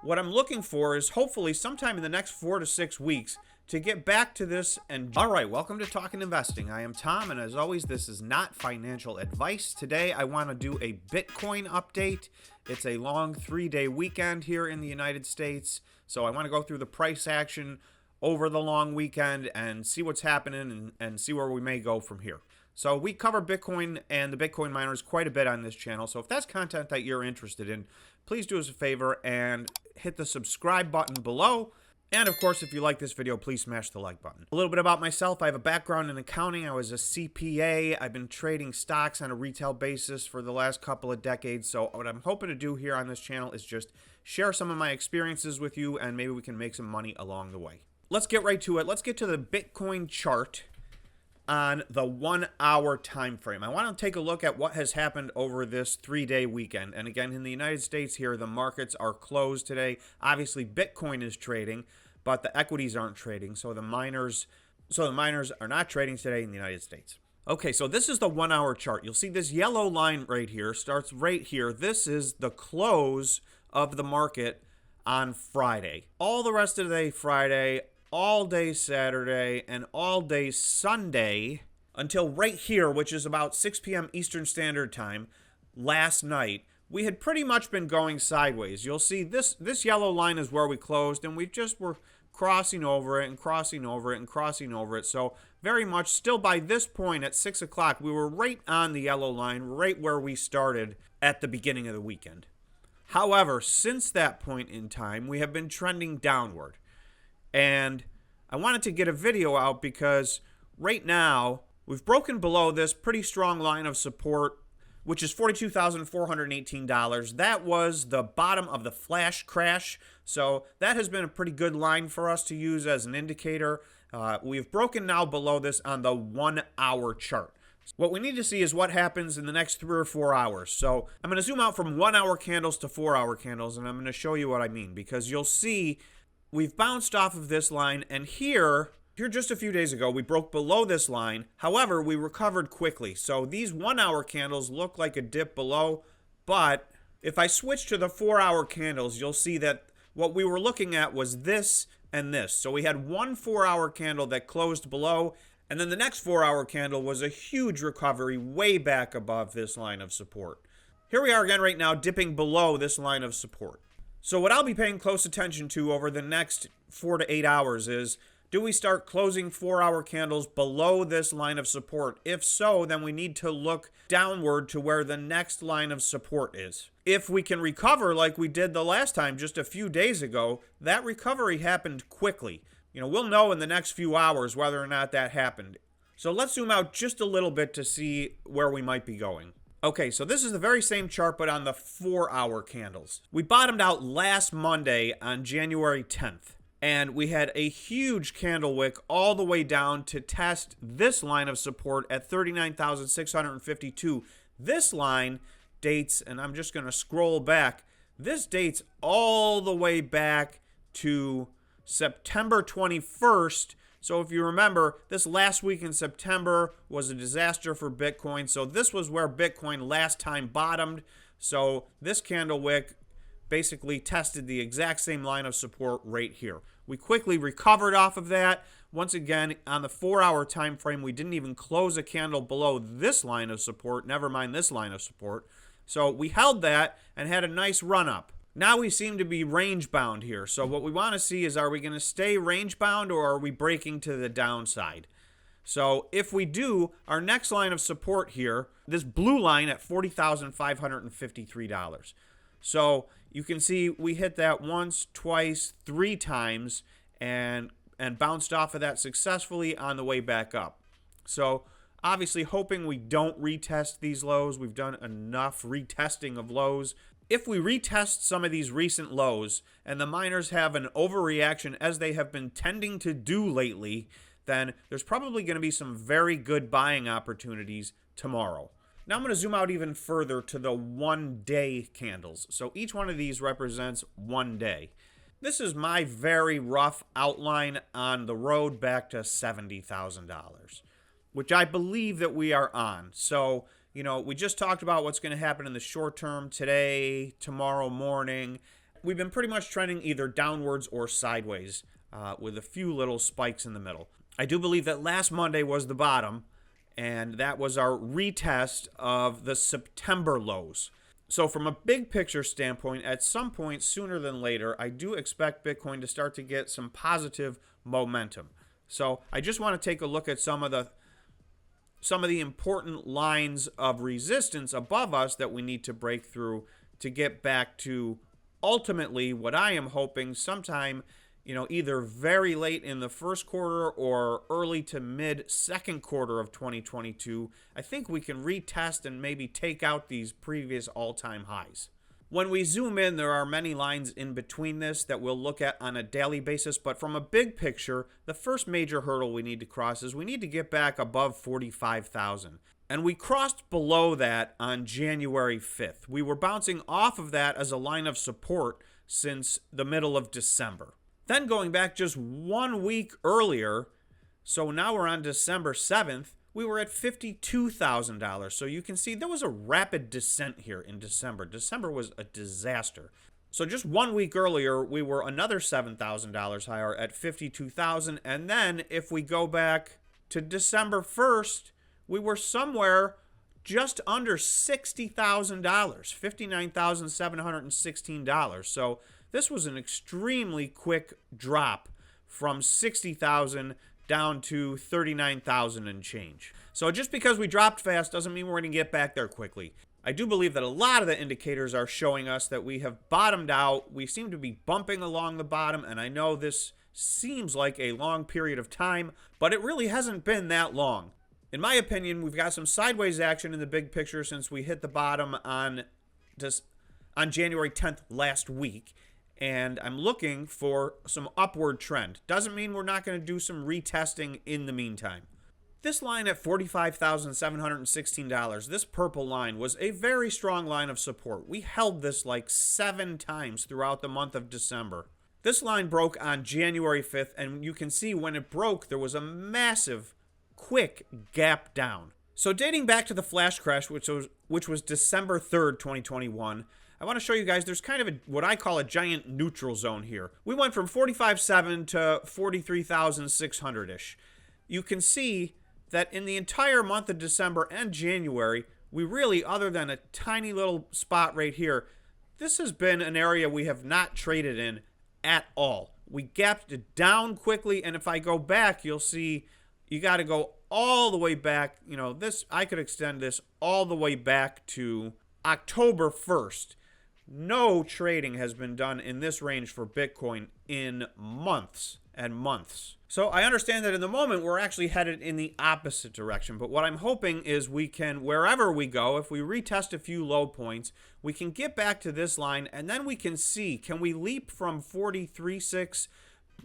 what I'm looking for is hopefully sometime in the next 4 to 6 weeks to get back to this. And all right, welcome to Talking Investing. I am Tom, and as always, this is not financial advice. Today, I want to do a Bitcoin update. It's a long 3-day weekend here in the United States, so I want to go through the price action over the long weekend and see what's happening and see where we may go from here. So we cover Bitcoin and the Bitcoin miners quite a bit on this channel, so if that's content that you're interested in, please do us a favor and hit the subscribe button below. And of course, if you like this video, please smash the like button. A little bit about myself. I have a background in accounting. I was a CPA. I've been trading stocks on a retail basis for the last couple of decades. So what I'm hoping to do here on this channel is just share some of my experiences with you, and maybe we can make some money along the way. Let's get right to it. Let's get to the Bitcoin chart on the 1 hour time frame. I want to take a look at what has happened over this 3-day weekend. And again, in the United States here, the markets are closed today. Obviously, Bitcoin is trading, but the equities aren't trading. So the miners are not trading today in the United States. Okay, so this is the 1 hour chart. You'll see this yellow line right here starts right here. This is the close of the market on Friday. All the rest of the day Friday, all day Saturday, and all day Sunday until right here, which is about 6 p.m. Eastern Standard Time last night, we had pretty much been going sideways. You'll see this yellow line is where we closed, and we just were crossing over it and crossing over it and crossing over it. So very much still by this point at 6 o'clock, we were right on the yellow line, right where we started at the beginning of the weekend. However, since that point in time, we have been trending downward. And I wanted to get a video out because right now we've broken below this pretty strong line of support, which is $42,418. That was the bottom of the flash crash. So that has been a pretty good line for us to use as an indicator. We've broken now below this on the 1 hour chart. What we need to see is what happens in the next 3 or 4 hours. So I'm going to zoom out from 1 hour candles to 4 hour candles, and I'm going to show you what I mean, because you'll see we've bounced off of this line, and here just a few days ago, we broke below this line. However, we recovered quickly. So these 1 hour candles look like a dip below, but if I switch to the 4 hour candles, you'll see that what we were looking at was this and this. So we had one 4 hour candle that closed below, and then the next 4 hour candle was a huge recovery way back above this line of support. Here we are again right now, dipping below this line of support. So what I'll be paying close attention to over the next 4 to 8 hours is, do we start closing 4 hour candles below this line of support? If so, then we need to look downward to where the next line of support is. If we can recover like we did the last time just a few days ago, that recovery happened quickly. We'll know in the next few hours whether or not that happened. So let's zoom out just a little bit to see where we might be going. Okay, so this is the very same chart, but on the 4 hour candles. We bottomed out last Monday on January 10th, and we had a huge candle wick all the way down to test this line of support at 39,652. This line dates, and I'm just going to scroll back, this dates all the way back to September 21st. So if you remember, this last week in September was a disaster for Bitcoin. So this was where Bitcoin last time bottomed. So this candle wick basically tested the exact same line of support right here. We quickly recovered off of that. Once again, on the 4 hour time frame, we didn't even close a candle below this line of support, never mind this line of support. So we held that and had a nice run up. Now we seem to be range bound here. So what we want to see is, are we going to stay range bound or are we breaking to the downside? So if we do, our next line of support here, this blue line at $40,553. So you can see we hit that once, twice, 3 times and bounced off of that successfully on the way back up. So obviously hoping we don't retest these lows. We've done enough retesting of lows. If we retest some of these recent lows and the miners have an overreaction as they have been tending to do lately, then there's probably going to be some very good buying opportunities tomorrow. Now I'm going to zoom out even further to the 1 day candles. So each one of these represents 1 day. This is my very rough outline on the road back to $70,000, which I believe that we are on. So, we just talked about what's going to happen in the short term today, tomorrow morning. we've been pretty much trending either downwards or sideways with a few little spikes in the middle. I do believe that last Monday was the bottom, and that was our retest of the September lows. So from a big picture standpoint, at some point sooner than later, I do expect Bitcoin to start to get some positive momentum. So I just want to take a look at some of the important lines of resistance above us that we need to break through to get back to ultimately what I am hoping sometime, either very late in the first quarter or early to mid second quarter of 2022, I think we can retest and maybe take out these previous all-time highs. When we zoom in, there are many lines in between this that we'll look at on a daily basis, but from a big picture, the first major hurdle we need to cross is we need to get back above 45,000. And we crossed below that on January 5th. We were bouncing off of that as a line of support since the middle of December. Then going back just 1 week earlier, so now we're on December 7th, we were at $52,000. So you can see there was a rapid descent here in December. December was a disaster. So just 1 week earlier, we were another $7,000 higher at $52,000. And then if we go back to December 1st, we were somewhere just under $60,000, $59,716. So this was an extremely quick drop from $60,000 down to $39,000 and change. So just because we dropped fast doesn't mean we're going to get back there quickly. I do believe that a lot of the indicators are showing us that we have bottomed out. We seem to be bumping along the bottom, and I know this seems like a long period of time, but it really hasn't been that long. In my opinion, we've got some sideways action in the big picture since we hit the bottom on January 10th last week. And I'm looking for some upward trend. Doesn't mean we're not going to do some retesting in the meantime. This line at $45,716, this purple line, was a very strong line of support. We held this like 7 times throughout the month of December. This line broke on January 5th, and you can see when it broke, there was a massive, quick gap down. So dating back to the flash crash, which was December 3rd, 2021, I want to show you guys there's kind of what I call a giant neutral zone here. We went from 45.7 to 43,600-ish. You can see that in the entire month of December and January, we really, other than a tiny little spot right here, this has been an area we have not traded in at all. We gapped it down quickly, and if I go back, you'll see you got to go all the way back. I could extend this all the way back to October 1st. No trading has been done in this range for Bitcoin in months and months. So I understand that in the moment we're actually headed in the opposite direction, but what I'm hoping is we can, wherever we go, if we retest a few low points, we can get back to this line, and then we can see, can we leap from 43.6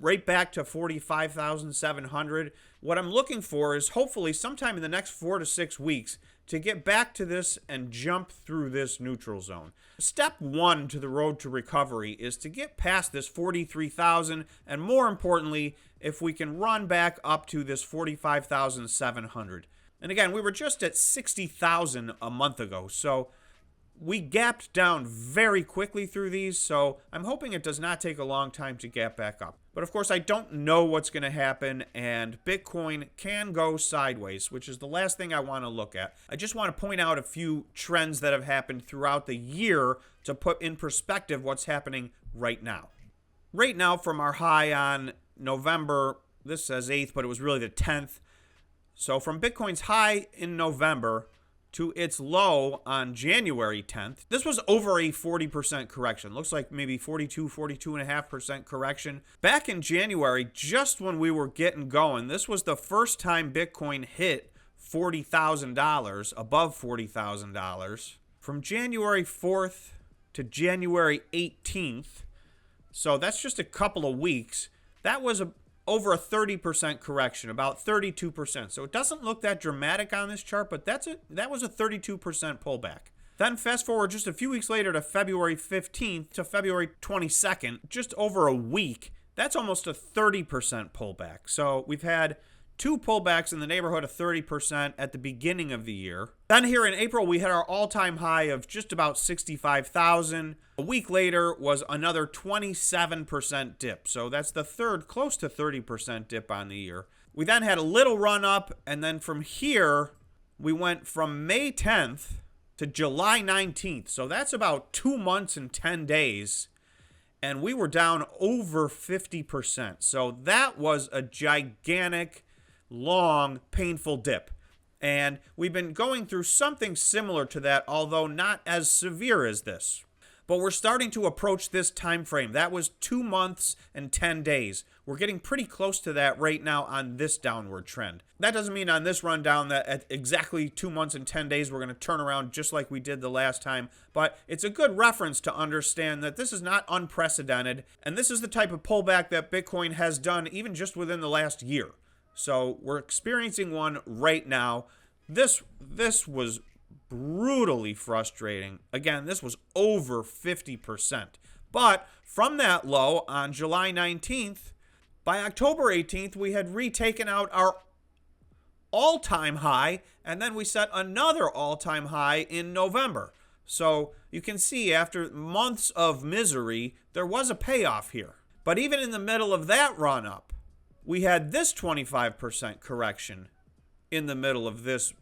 right back to 45,700? What I'm looking for is hopefully sometime in the next 4 to 6 weeks to get back to this and jump through this neutral zone. Step 1 to the road to recovery is to get past this 43,000, and more importantly, if we can run back up to this 45,700. And again, we were just at 60,000 a month ago, so we gapped down very quickly through these, so I'm hoping it does not take a long time to gap back up. But of course, I don't know what's going to happen, and Bitcoin can go sideways, which is the last thing I want to look at. I just want to point out a few trends that have happened throughout the year to put in perspective what's happening right now. Right now, from our high on November, this says 8th, but it was really the 10th. So from Bitcoin's high in November to its low on January 10th, this was over a 40% correction. Looks like maybe 42.5% correction. Back in January, just when we were getting going, this was the first time Bitcoin hit $40,000, above $40,000. From January 4th to January 18th, so that's just a couple of weeks, that was over a 30% correction, about 32%. So it doesn't look that dramatic on this chart, but that was a 32% pullback. Then fast forward just a few weeks later to February 15th to February 22nd, just over a week, that's almost a 30% pullback. So we've had two pullbacks in the neighborhood of 30% at the beginning of the year. Then here in April, we had our all-time high of just about 65,000. A week later was another 27% dip. So that's the third close to 30% dip on the year. We then had a little run up, and then from here, we went from May 10th to July 19th. So that's about 2 months and 10 days. And we were down over 50%. So that was a gigantic, long, painful dip. And we've been going through something similar to that, although not as severe as this. But we're starting to approach this time frame. That was 2 months and 10 days. We're getting pretty close to that right now on this downward trend. That doesn't mean on this rundown that at exactly 2 months and 10 days we're going to turn around just like we did the last time. But it's a good reference to understand that this is not unprecedented. And this is the type of pullback that Bitcoin has done even just within the last year. So we're experiencing one right now. This was brutally frustrating. Again, this was over 50%. But from that low on July 19th, by October 18th, we had retaken out our all-time high, and then we set another all-time high in November. So you can see after months of misery, there was a payoff here. But even in the middle of that run-up, we had this 25% correction in the middle of this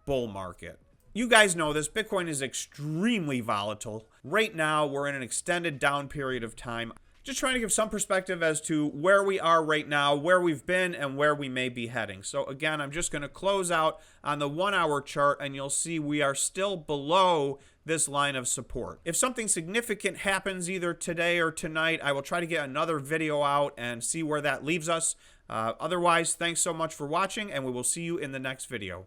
bull market. You guys know this. Bitcoin is extremely volatile. Right now, we're in an extended down period of time. Just trying to give some perspective as to where we are right now, where we've been, and where we may be heading. So again, I'm just going to close out on the 1 hour chart, and you'll see we are still below this line of support. If something significant happens either today or tonight, I will try to get another video out and see where that leaves us. Otherwise, thanks so much for watching, and we will see you in the next video.